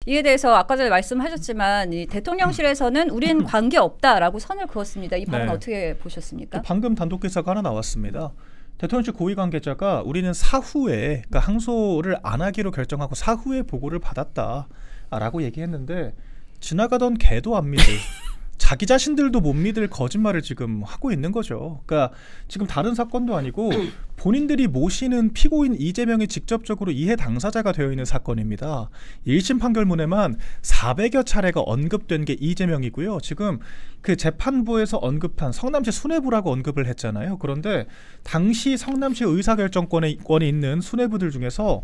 이에 대해서 아까 전에 말씀하셨지만 이 대통령실에서는 우린 관계 없다라고 선을 그었습니다. 이 발언 어떻게 보셨습니까? 방금 단독 기사가 하나 나왔습니다. 대통령실 고위 관계자가 우리는 사후에 그러니까 항소를 안 하기로 결정하고 사후에 보고를 받았다라고 얘기했는데 지나가던 개도 안 믿을 자기 자신들도 못 믿을 거짓말을 지금 하고 있는 거죠. 그러니까 지금 다른 사건도 아니고 본인들이 모시는 피고인 이재명이 직접적으로 이해 당사자가 되어 있는 사건입니다. 1심 판결문에만 400여 차례가 언급된 게 이재명이고요. 지금 그 재판부에서 언급한 성남시 수뇌부라고 언급을 했잖아요. 그런데 당시 성남시 의사결정권이 있는 수뇌부들 중에서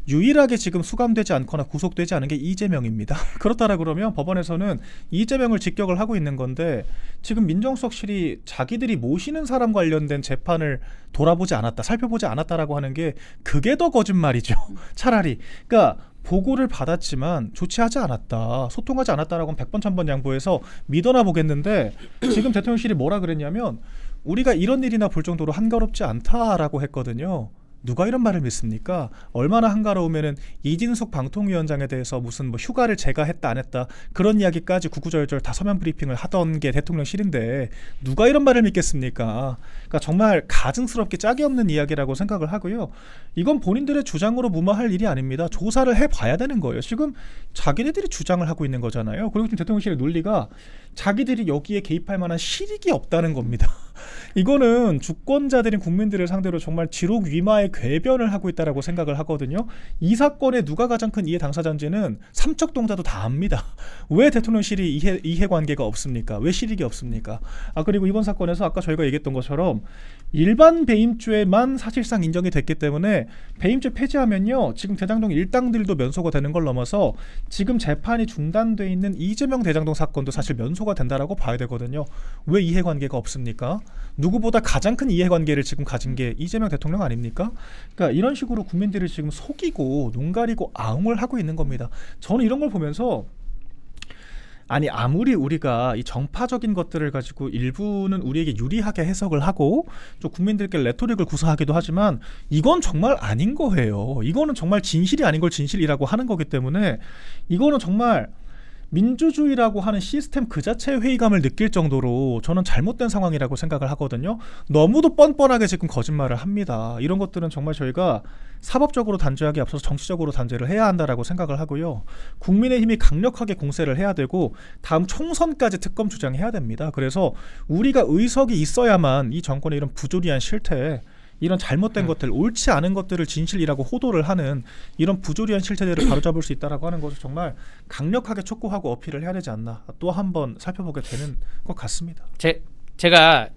유일하게 지금 수감되지 않거나 구속되지 않은 게 이재명입니다. 그렇다라 그러면 법원에서는 이재명을 직격을 하고 있는 건데 지금 민정수석실이 자기들이 모시는 사람 관련된 재판을 돌아보지 않았다, 살펴보지 않았다라고 하는 게 그게 더 거짓말이죠. 차라리. 그러니까 보고를 받았지만 조치하지 않았다, 소통하지 않았다라고는 100번 1000번 양보해서 믿어나 보겠는데 지금 대통령실이 뭐라 그랬냐면 우리가 이런 일이나 볼 정도로 한가롭지 않다라고 했거든요. 누가 이런 말을 믿습니까? 얼마나 한가로우면은 이진숙 방통위원장에 대해서 무슨 뭐 휴가를 제가 했다 안 했다 그런 이야기까지 구구절절 다 서면 브리핑을 하던 게 대통령실인데 누가 이런 말을 믿겠습니까? 그러니까 정말 가증스럽게 짝이 없는 이야기라고 생각을 하고요. 이건 본인들의 주장으로 무마할 일이 아닙니다. 조사를 해봐야 되는 거예요. 지금 자기네들이 주장을 하고 있는 거잖아요. 그리고 지금 대통령실의 논리가 자기들이 여기에 개입할 만한 실익이 없다는 겁니다. 이거는 주권자들인 국민들을 상대로 정말 지록 위마의 궤변을 하고 있다라고 생각을 하거든요. 이 사건에 누가 가장 큰 이해 당사자인지는 삼척동자도 다 압니다. 왜 대통령실이 이해관계가 없습니까? 왜 실익이 없습니까? 그리고 이번 사건에서 아까 저희가 얘기했던 것처럼 일반 배임죄만 사실상 인정이 됐기 때문에 배임죄 폐지하면요 지금 대장동 일당들도 면소가 되는 걸 넘어서 지금 재판이 중단돼 있는 이재명 대장동 사건도 사실 면소가 된다라고 봐야 되거든요. 왜 이해관계가 없습니까? 누구보다 가장 큰 이해관계를 지금 가진 게 이재명 대통령 아닙니까? 그러니까 이런 식으로 국민들을 지금 속이고 눈 가리고 아웅을 하고 있는 겁니다. 저는 이런 걸 보면서 아니 아무리 우리가 이 정파적인 것들을 가지고 일부는 우리에게 유리하게 해석을 하고 좀 국민들께 레토릭을 구사하기도 하지만 이건 정말 아닌 거예요. 이거는 정말 진실이 아닌 걸 진실이라고 하는 거기 때문에 이거는 정말 민주주의라고 하는 시스템 그 자체의 회의감을 느낄 정도로 저는 잘못된 상황이라고 생각을 하거든요. 너무도 뻔뻔하게 지금 거짓말을 합니다. 이런 것들은 정말 저희가 사법적으로 단죄하기 앞서서 정치적으로 단죄를 해야 한다라고 생각을 하고요. 국민의힘이 강력하게 공세를 해야 되고 다음 총선까지 특검 주장해야 됩니다. 그래서 우리가 의석이 있어야만 이 정권의 이런 부조리한 실태, 이런 잘못된 것들, 옳지 않은 것들을 진실이라고 호도를 하는 이런 부조리한 실태들을 바로잡을 수 있다라고 하는 것을 정말 강력하게 촉구하고 어필을 해야 되지 않나 또 한 번 살펴보게 되는 것 같습니다. 제가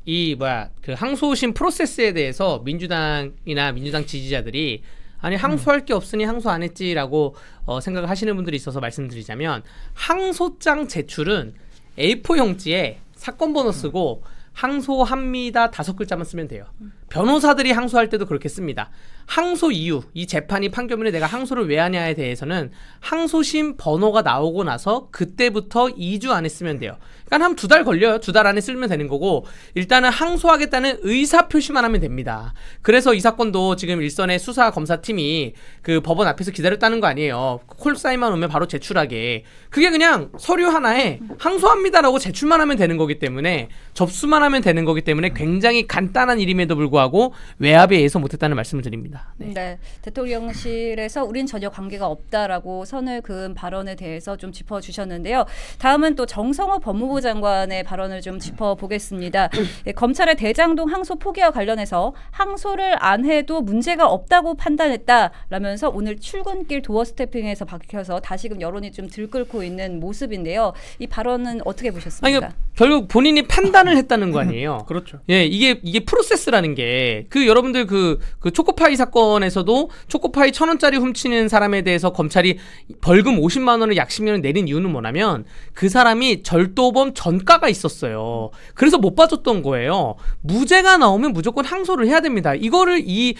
그 항소심 프로세스에 대해서 민주당이나 민주당 지지자들이 아니 항소할 게 없으니 항소 안 했지라고 생각을 하시는 분들이 있어서 말씀드리자면 항소장 제출은 A4 용지에 사건 번호 쓰고 항소합니다 5글자만 쓰면 돼요. 변호사들이 항소할 때도 그렇게 씁니다. 항소 이유, 이 재판이 판결문에 내가 항소를 왜 하냐에 대해서는 항소심 번호가 나오고 나서 그때부터 2주 안에 쓰면 돼요. 그러니까 한 2달 걸려요. 2달 안에 쓰면 되는 거고 일단은 항소하겠다는 의사표시만 하면 됩니다. 그래서 이 사건도 지금 일선의 수사 검사팀이 그 법원 앞에서 기다렸다는 거 아니에요. 콜사인만 오면 바로 제출하게. 그게 그냥 서류 하나에 항소합니다라고 제출만 하면 되는 거기 때문에 접수만 하면 되는 거기 때문에 굉장히 간단한 일임에도 불구하고 외압에 의해서 못했다는 말씀을 드립니다. 네, 대통령실에서 우린 전혀 관계가 없다라고 선을 그은 발언에 대해서 좀 짚어주셨는데요. 다음은 또 정성호 법무부 장관의 발언을 좀 짚어보겠습니다. 검찰의 대장동 항소 포기와 관련해서 항소를 안 해도 문제가 없다고 판단했다라면서 오늘 출근길 도어 스태핑에서 밝혀서 다시금 여론이 좀 들끓고 있는 모습인데요. 이 발언은 어떻게 보셨습니까? 아니, 결국 본인이 판단을 했다는 거 아니에요. 그렇죠. 예, 이게 프로세스라는 게 여러분들 그 초코파이 사건에서도 초코파이 1,000원짜리 훔치는 사람에 대해서 검찰이 벌금 50만 원을 약 10년을 내린 이유는 뭐냐면 그 사람이 절도범 전과가 있었어요. 그래서 못 봐줬던 거예요. 무죄가 나오면 무조건 항소를 해야 됩니다. 이거를 이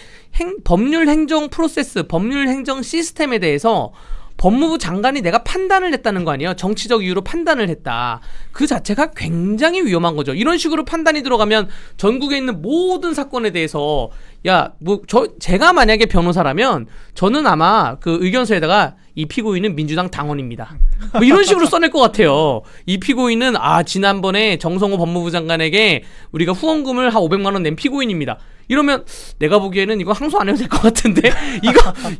법률 행정 프로세스, 법률 행정 시스템에 대해서 법무부 장관이 내가 판단을 했다는 거 아니에요? 정치적 이유로 판단을 했다. 그 자체가 굉장히 위험한 거죠. 이런 식으로 판단이 들어가면 전국에 있는 모든 사건에 대해서 제가 만약에 변호사라면 저는 아마 그 의견서에다가 이 피고인은 민주당 당원입니다. 뭐 이런 식으로 써낼 것 같아요. 이 피고인은 지난번에 정성호 법무부 장관에게 우리가 후원금을 한 500만 원 낸 피고인입니다. 이러면 내가 보기에는 이거 항소 안 해도 될 것 같은데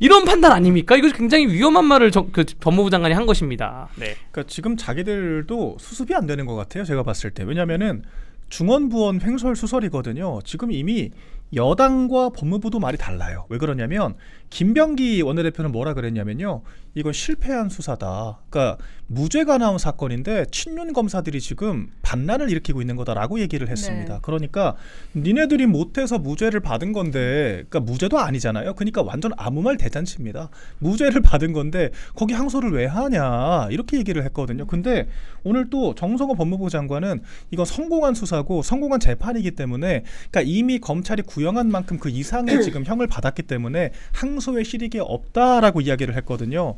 이런 판단 아닙니까? 이거 굉장히 위험한 말을 그 법무부 장관이 한 것입니다. 네. 그러니까 지금 자기들도 수습이 안 되는 것 같아요. 제가 봤을 때. 왜냐하면은 중언부언 횡설수설이거든요. 지금 이미 여당과 법무부도 말이 달라요. 왜 그러냐면 김병기 원내대표는 뭐라 그랬냐면요. 이건 실패한 수사다. 그러니까 무죄가 나온 사건인데 친윤 검사들이 지금 반란을 일으키고 있는 거다라고 얘기를 했습니다. 네. 그러니까 니네들이 못해서 무죄를 받은 건데, 그러니까 무죄도 아니잖아요. 그러니까 완전 아무 말 대잔치입니다. 무죄를 받은 건데 거기 항소를 왜 하냐 이렇게 얘기를 했거든요. 근데 오늘 또 정성호 법무부 장관은 이건 성공한 수사고 성공한 재판이기 때문에, 그러니까 이미 검찰이 구형한 만큼 그 이상의 지금 형을 받았기 때문에 항소의 실익이 없다라고 이야기를 했거든요.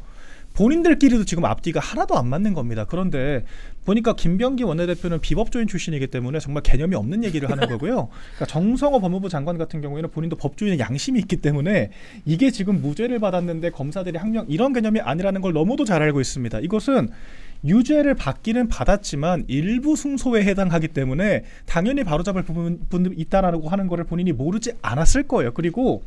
본인들끼리도 지금 앞뒤가 하나도 안 맞는 겁니다. 그런데 보니까 김병기 원내대표는 비법조인 출신이기 때문에 정말 개념이 없는 얘기를 하는 거고요. 그러니까 정성호 법무부 장관 같은 경우에는 본인도 법조인의 양심이 있기 때문에 이게 지금 무죄를 받았는데 검사들이 항명, 이런 개념이 아니라는 걸 너무도 잘 알고 있습니다. 이것은 유죄를 받기는 받았지만 일부 승소에 해당하기 때문에 당연히 바로잡을 부분이 있다라고 하는 거를 본인이 모르지 않았을 거예요. 그리고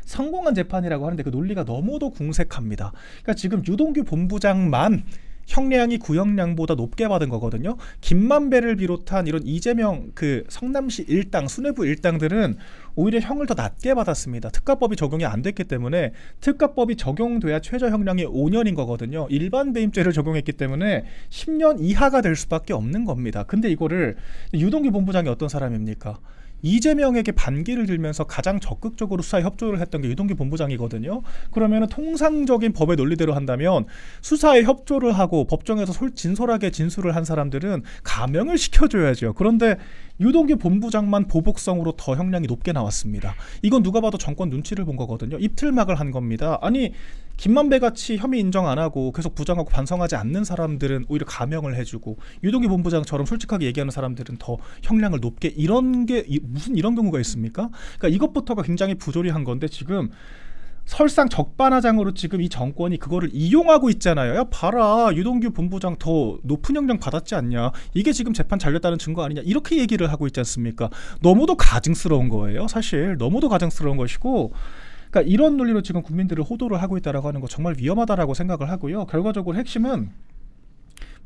성공한 재판이라고 하는데 그 논리가 너무도 궁색합니다. 그러니까 지금 유동규 본부장만 형량이 구형량보다 높게 받은 거거든요. 김만배를 비롯한 이런 이재명 그 성남시 일당, 수뇌부 일당들은 오히려 형을 더 낮게 받았습니다. 특가법이 적용이 안 됐기 때문에. 특가법이 적용돼야 최저 형량이 5년인 거거든요. 일반 배임죄를 적용했기 때문에 10년 이하가 될 수밖에 없는 겁니다. 근데 이거를 유동규 본부장이 어떤 사람입니까? 이재명에게 반기를 들면서 가장 적극적으로 수사에 협조를 했던 게 유동규 본부장이거든요. 그러면 통상적인 법의 논리대로 한다면 수사에 협조를 하고 법정에서 진솔하게 진술을 한 사람들은 감형을 시켜줘야죠. 그런데 유동규 본부장만 보복성으로 더 형량이 높게 나왔습니다. 이건 누가 봐도 정권 눈치를 본 거거든요. 입틀막을 한 겁니다. 아니 김만배같이 혐의 인정 안 하고 계속 부정하고 반성하지 않는 사람들은 오히려 감형을 해주고, 유동규 본부장처럼 솔직하게 얘기하는 사람들은 더 형량을 높게, 이런 게 무슨 이런 경우가 있습니까? 그러니까 이것부터가 굉장히 부조리한 건데 지금 설상 적반하장으로 지금 이 정권이 그거를 이용하고 있잖아요. 야 봐라, 유동규 본부장 더 높은 형량 받았지 않냐, 이게 지금 재판 잘렸다는 증거 아니냐, 이렇게 얘기를 하고 있지 않습니까? 너무도 가증스러운 거예요. 사실 너무도 가증스러운 것이고, 그러니까 이런 논리로 지금 국민들을 호도를 하고 있다라고 하는 거 정말 위험하다라고 생각을 하고요. 결과적으로 핵심은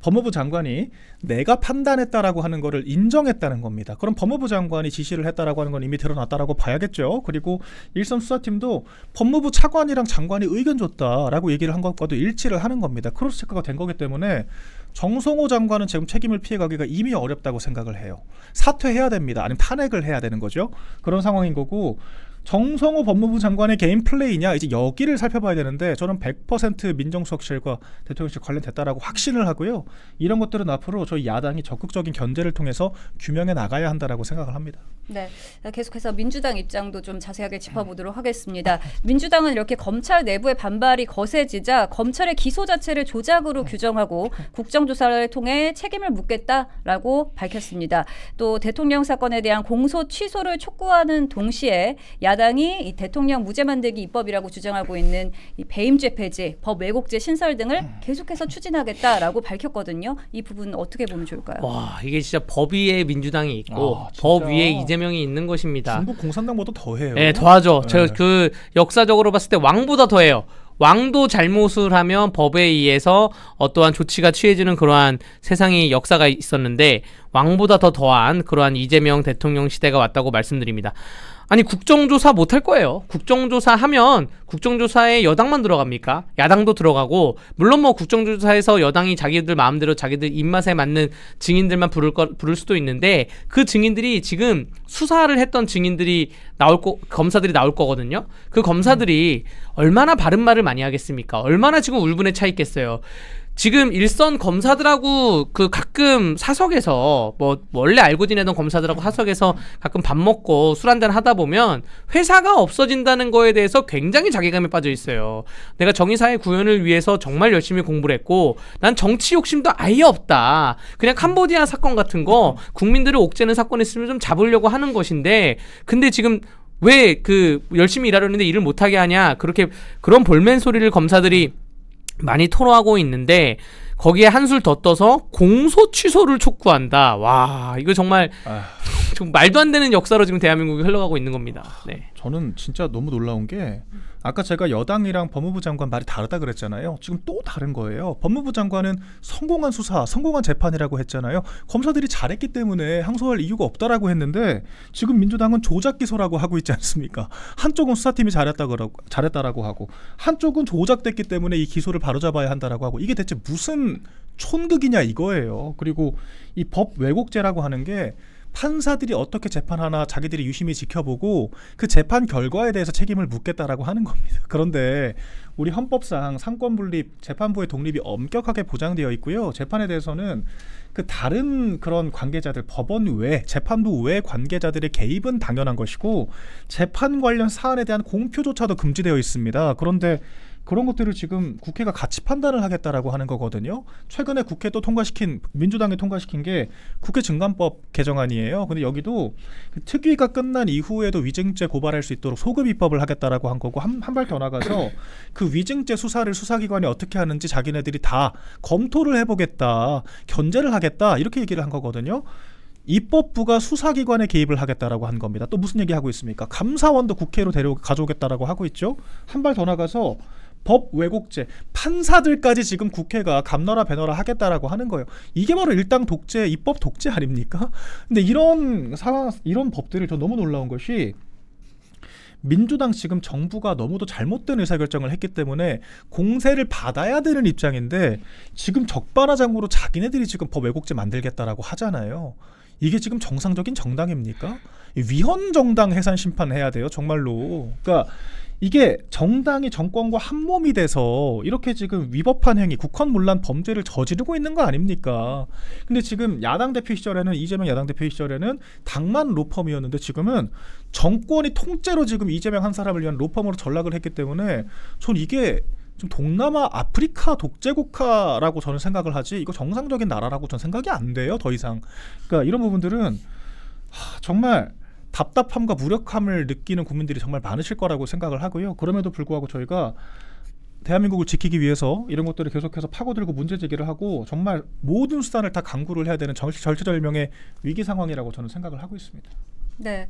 법무부 장관이 내가 판단했다라고 하는 거를 인정했다는 겁니다. 그럼 법무부 장관이 지시를 했다라고 하는 건 이미 드러났다라고 봐야겠죠. 그리고 일선 수사팀도 법무부 차관이랑 장관이 의견 줬다라고 얘기를 한 것과도 일치를 하는 겁니다. 크로스 체크가 된 거기 때문에 정성호 장관은 지금 책임을 피해가기가 이미 어렵다고 생각을 해요. 사퇴해야 됩니다. 아니면 탄핵을 해야 되는 거죠. 그런 상황인 거고, 정성호 법무부 장관의 개인 플레이냐, 이제 여기를 살펴봐야 되는데 저는 100% 민정수석실과 대통령실 관련됐다라고 확신을 하고요. 이런 것들은 앞으로 저희 야당이 적극적인 견제를 통해서 규명해 나가야 한다라고 생각을 합니다. 네, 계속해서 민주당 입장도 좀 자세하게 짚어보도록 하겠습니다. 민주당은 이렇게 검찰 내부의 반발이 거세지자 검찰의 기소 자체를 조작으로 규정하고 국정조사를 통해 책임을 묻겠다라고 밝혔습니다. 또 대통령 사건에 대한 공소 취소를 촉구하는 동시에 야당이 이 대통령 무죄 만들기 입법이라고 주장하고 있는 이 배임죄 폐지, 법 왜곡죄 신설 등을 계속해서 추진하겠다라고 밝혔거든요. 이 부분 어떻게 보면 좋을까요? 와, 이게 진짜 법 위에 민주당이 있고 법 위에 이재명이 있는 것입니다. 중국 공산당보다 더해요. 네, 더하죠. 네. 저 그 역사적으로 봤을 때 왕보다 더해요. 왕도 잘못을 하면 법에 의해서 어떠한 조치가 취해지는 그러한 세상의 역사가 있었는데 왕보다 더 더한 그러한 이재명 대통령 시대가 왔다고 말씀드립니다. 아니 국정조사 못할 거예요. 국정조사 하면 국정조사에 여당만 들어갑니까? 야당도 들어가고, 물론 뭐 국정조사에서 여당이 자기들 마음대로 자기들 입맛에 맞는 증인들만 부를 수도 있는데, 그 증인들이 지금 수사를 했던 증인들이 검사들이 나올 거거든요. 그 검사들이 얼마나 바른 말을 많이 하겠습니까? 얼마나 지금 울분에 차 있겠어요. 지금 일선 검사들하고 그 가끔 사석에서 뭐 원래 알고 지내던 검사들하고 사석에서 가끔 밥 먹고 술 한잔 하다 보면 회사가 없어진다는 거에 대해서 굉장히 자괴감에 빠져 있어요. 내가 정의사회 구현을 위해서 정말 열심히 공부를 했고 난 정치 욕심도 아예 없다. 그냥 캄보디아 사건 같은 거 국민들을 옥죄는 사건 있으면 좀 잡으려고 하는 것인데 근데 지금 왜 그 열심히 일하려는데 일을 못하게 하냐 그렇게 그런 볼멘 소리를 검사들이 많이 토로하고 있는데 거기에 한술 더 떠서 공소 취소를 촉구한다. 와 이거 정말 좀 말도 안 되는 역사로 지금 대한민국이 흘러가고 있는 겁니다. 네. 저는 진짜 너무 놀라운 게 아까 제가 여당이랑 법무부 장관 말이 다르다 그랬잖아요. 지금 또 다른 거예요. 법무부 장관은 성공한 수사, 성공한 재판이라고 했잖아요. 검사들이 잘했기 때문에 항소할 이유가 없다라고 했는데 지금 민주당은 조작 기소라고 하고 있지 않습니까? 한쪽은 수사팀이 잘했다라고 하고 한쪽은 조작됐기 때문에 이 기소를 바로잡아야 한다라고 하고 이게 대체 무슨 촌극이냐 이거예요. 그리고 이 법 왜곡죄라고 하는 게 판사들이 어떻게 재판하나 자기들이 유심히 지켜보고 그 재판 결과에 대해서 책임을 묻겠다라고 하는 겁니다. 그런데 우리 헌법상 상권분립, 재판부의 독립이 엄격하게 보장되어 있고요. 재판에 대해서는 그 다른 그런 관계자들, 법원 외, 재판부 외 관계자들의 개입은 당연한 것이고 재판 관련 사안에 대한 공표조차도 금지되어 있습니다. 그런데 그런 것들을 지금 국회가 같이 판단을 하겠다라고 하는 거거든요. 최근에 국회 또 민주당이 통과시킨 게 국회 증감법 개정안이에요. 근데 여기도 그 특위가 끝난 이후에도 위증죄 고발할 수 있도록 소급 입법을 하겠다라고 한 거고 한 발 더 나가서 그 위증죄 수사를 수사기관이 어떻게 하는지 자기네들이 다 검토를 해보겠다, 견제를 하겠다 이렇게 얘기를 한 거거든요. 입법부가 수사기관에 개입을 하겠다라고 한 겁니다. 또 무슨 얘기하고 있습니까? 감사원도 국회로 가져오겠다라고 하고 있죠. 한 발 더 나가서 법 왜곡죄, 판사들까지 지금 국회가 감너라 배너라 하겠다라고 하는 거예요. 이게 바로 일당 독재, 입법 독재 아닙니까? 근데 이런 상황, 이런 법들을 저 너무 놀라운 것이 민주당 지금 정부가 너무도 잘못된 의사결정을 했기 때문에 공세를 받아야 되는 입장인데 지금 적반하장으로 자기네들이 지금 법 왜곡죄 만들겠다라고 하잖아요. 이게 지금 정상적인 정당입니까? 위헌 정당 해산 심판해야 돼요, 정말로. 그러니까 이게 정당이 정권과 한몸이 돼서 이렇게 지금 위법한 행위, 국헌문란 범죄를 저지르고 있는 거 아닙니까? 근데 지금 야당 대표 시절에는 이재명 야당 대표 시절에는 당만 로펌이었는데 지금은 정권이 통째로 지금 이재명 한 사람을 위한 로펌으로 전락을 했기 때문에 전 이게 좀 동남아 아프리카 독재국가라고 저는 생각을 하지 이거 정상적인 나라라고 전 생각이 안 돼요, 더 이상. 그러니까 이런 부분들은 정말 답답함과 무력함을 느끼는 국민들이 정말 많으실 거라고 생각을 하고요. 그럼에도 불구하고 저희가 대한민국을 지키기 위해서 이런 것들을 계속해서 파고들고 문제 제기를 하고 정말 모든 수단을 다 강구를 해야 되는 절체절명의 위기 상황이라고 저는 생각을 하고 있습니다. 네,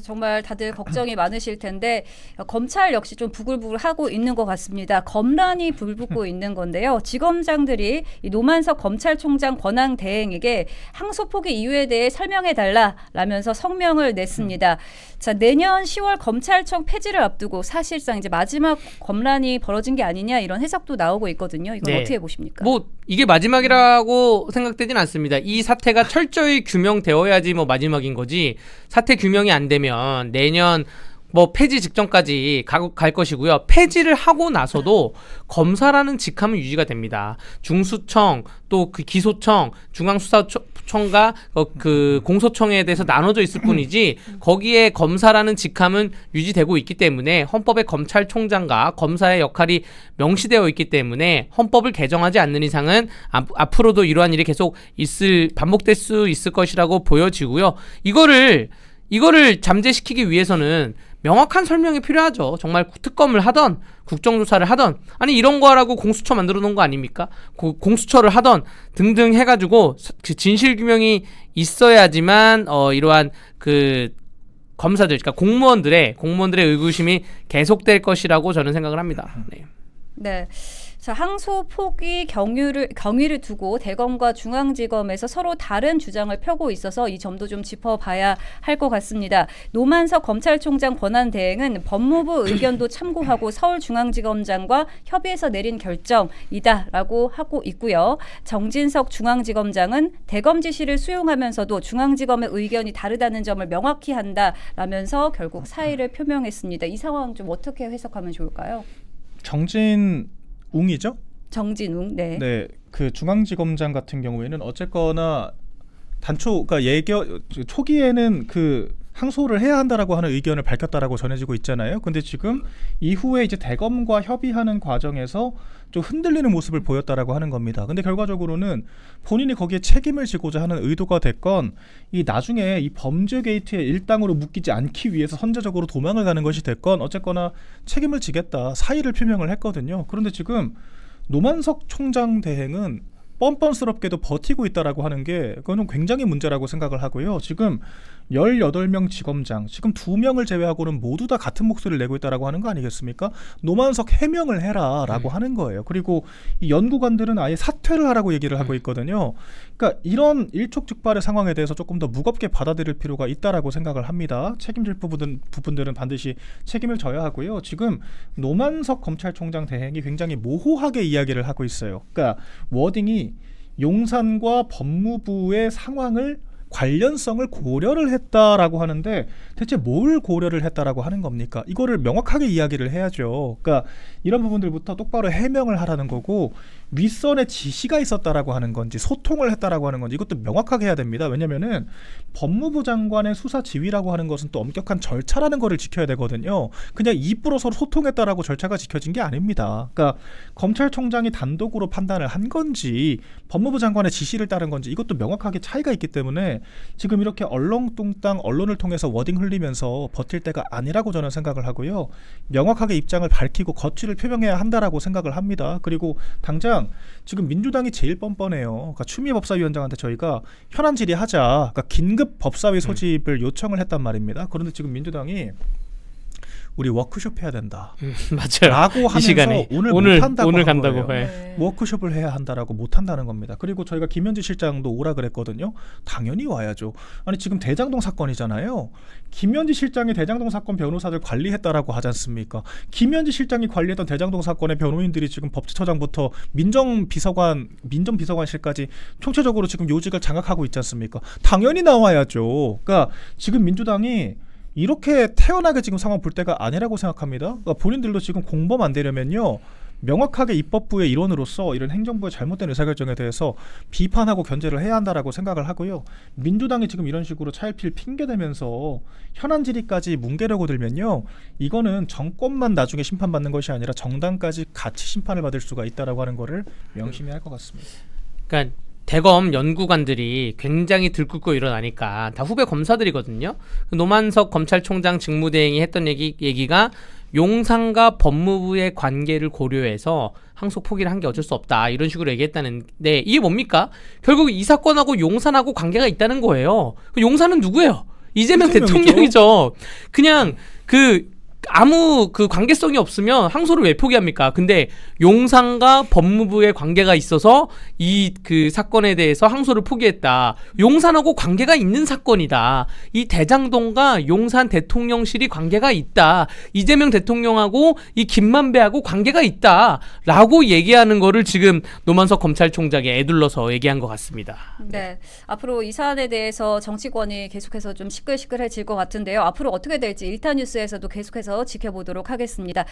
정말 다들 걱정이 많으실 텐데 검찰 역시 좀 부글부글하고 있는 것 같습니다. 검란이 불붙고 있는 건데요. 지검장들이 이 노만석 검찰총장 권한 대행에게 항소 포기 이유에 대해 설명해달라라면서 성명을 냈습니다. 자, 내년 10월 검찰청 폐지를 앞두고 사실상 이제 마지막 검란이 벌어진 게 아니냐 이런 해석도 나오고 있거든요. 이건 네. 어떻게 보십니까? 뭐 이게 마지막이라고 생각되진 않습니다. 이 사태가 철저히 규명되어야지 뭐 마지막인 거지. 사태 규명이 안 되면 내년 뭐 폐지 직전까지 갈 것이고요. 폐지를 하고 나서도 검사라는 직함은 유지가 됩니다. 중수청 또 그 기소청, 중앙수사청과 그 공소청에 대해서 나눠져 있을 뿐이지 거기에 검사라는 직함은 유지되고 있기 때문에 헌법에 검찰총장과 검사의 역할이 명시되어 있기 때문에 헌법을 개정하지 않는 이상은 앞으로도 이러한 일이 계속 반복될 수 있을 것이라고 보여지고요. 이거를 잠재시키기 위해서는 명확한 설명이 필요하죠. 정말 특검을 하던 국정조사를 하던 아니 이런 거라고 공수처 만들어 놓은 거 아닙니까? 공수처를 하던 등등 해가지고 그 진실규명이 있어야지만 이러한 그 검사들, 그러니까 공무원들의 의구심이 계속될 것이라고 저는 생각을 합니다. 네. 네. 자, 항소 포기 경위를 두고 대검과 중앙지검에서 서로 다른 주장을 펴고 있어서 이 점도 좀 짚어봐야 할 것 같습니다. 노만석 검찰총장 권한 대행은 법무부 의견도 참고하고 서울중앙지검장과 협의해서 내린 결정이다라고 하고 있고요. 정진석 중앙지검장은 대검 지시를 수용하면서도 중앙지검의 의견이 다르다는 점을 명확히 한다라면서 결국 사의를 표명했습니다. 이 상황 좀 어떻게 해석하면 좋을까요? 정진웅이죠? 정진웅, 네. 네, 그 중앙지검장 같은 경우에는 어쨌거나 그러니까 초기에는 그 항소를 해야 한다라고 하는 의견을 밝혔다라고 전해지고 있잖아요. 근데 지금 이후에 이제 대검과 협의하는 과정에서 좀 흔들리는 모습을 보였다라고 하는 겁니다. 근데 결과적으로는 본인이 거기에 책임을 지고자 하는 의도가 됐건 이 나중에 이 범죄 게이트에 일당으로 묶이지 않기 위해서 선제적으로 도망을 가는 것이 됐건 어쨌거나 책임을 지겠다 사의를 표명을 했거든요. 그런데 지금 노만석 총장 대행은 뻔뻔스럽게도 버티고 있다라고 하는 게 그거는 굉장히 문제라고 생각을 하고요. 지금 18명 지검장, 지금 2명을 제외하고는 모두 다 같은 목소리를 내고 있다라고 하는 거 아니겠습니까? 노만석 해명을 해라라고 하는 거예요. 그리고 이 연구관들은 아예 사퇴를 하라고 얘기를 하고 있거든요. 그러니까 이런 일촉즉발의 상황에 대해서 조금 더 무겁게 받아들일 필요가 있다라고 생각을 합니다. 책임질 부분들은 반드시 책임을 져야 하고요. 지금 노만석 검찰총장 대행이 굉장히 모호하게 이야기를 하고 있어요. 그러니까 워딩이 용산과 법무부의 상황을 관련성을 고려를 했다라고 하는데 대체 뭘 고려를 했다라고 하는 겁니까? 이거를 명확하게 이야기를 해야죠. 그러니까 이런 부분들부터 똑바로 해명을 하라는 거고 윗선에 지시가 있었다라고 하는 건지 소통을 했다라고 하는 건지 이것도 명확하게 해야 됩니다. 왜냐면은 법무부 장관의 수사 지휘라고 하는 것은 또 엄격한 절차라는 거를 지켜야 되거든요. 그냥 입으로 서로 소통했다라고 절차가 지켜진 게 아닙니다. 그러니까 검찰총장이 단독으로 판단을 한 건지 법무부 장관의 지시를 따른 건지 이것도 명확하게 차이가 있기 때문에 지금 이렇게 얼렁뚱땅 언론을 통해서 워딩 흘리면서 버틸 때가 아니라고 저는 생각을 하고요. 명확하게 입장을 밝히고 거취를 표명해야 한다라고 생각을 합니다. 그리고 당장 지금 민주당이 제일 뻔뻔해요. 그러니까 추미애 법사위원장한테 저희가 현안 질의하자, 그러니까 긴급 법사위 소집을 요청을 했단 말입니다. 그런데 지금 민주당이 우리 워크숍 해야 된다. 맞아요. 라고 하면서 시간에. 오늘 못한다고 오늘 한 간다고. 거예요. 네. 워크숍을 해야 한다라고 못한다는 겁니다. 그리고 저희가 김현지 실장도 오라 그랬거든요. 당연히 와야죠. 아니 지금 대장동 사건이잖아요. 김현지 실장이 대장동 사건 변호사들 관리했다라고 하지 않습니까? 김현지 실장이 관리했던 대장동 사건의 변호인들이 지금 법제처장부터 민정비서관실까지 총체적으로 지금 요직을 장악하고 있지 않습니까? 당연히 나와야죠. 그러니까 지금 민주당이 이렇게 태연하게 지금 상황 볼 때가 아니라고 생각합니다. 그러니까 본인들도 지금 공범 안 되려면요. 명확하게 입법부의 일원으로서 이런 행정부의 잘못된 의사결정에 대해서 비판하고 견제를 해야 한다라고 생각을 하고요. 민주당이 지금 이런 식으로 차일피일 핑계대면서 현안 질의까지 뭉개려고 들면요. 이거는 정권만 나중에 심판받는 것이 아니라 정당까지 같이 심판을 받을 수가 있다라고 하는 거를 명심해야 할 것 같습니다. 그러니까 대검 연구관들이 굉장히 들끓고 일어나니까 다 후배 검사들이거든요. 노만석 검찰총장 직무대행이 했던 얘기가 용산과 법무부의 관계를 고려해서 항소 포기를 한 게 어쩔 수 없다 이런 식으로 얘기했다는데 이게 뭡니까? 결국 이 사건하고 용산하고 관계가 있다는 거예요. 용산은 누구예요? 이재명 대통령이죠. 그냥 아무 관계성이 없으면 항소를 왜 포기합니까? 근데 용산과 법무부의 관계가 있어서 이 사건에 대해서 항소를 포기했다. 용산하고 관계가 있는 사건이다. 이 대장동과 용산 대통령실이 관계가 있다. 이재명 대통령하고 이 김만배하고 관계가 있다. 라고 얘기하는 거를 지금 노만석 검찰총장이 애둘러서 얘기한 것 같습니다. 네. 앞으로 이 사안에 대해서 정치권이 계속해서 좀 시끌시끌해질 것 같은데요. 앞으로 어떻게 될지 일타뉴스에서도 계속해서 지켜보도록 하겠습니다.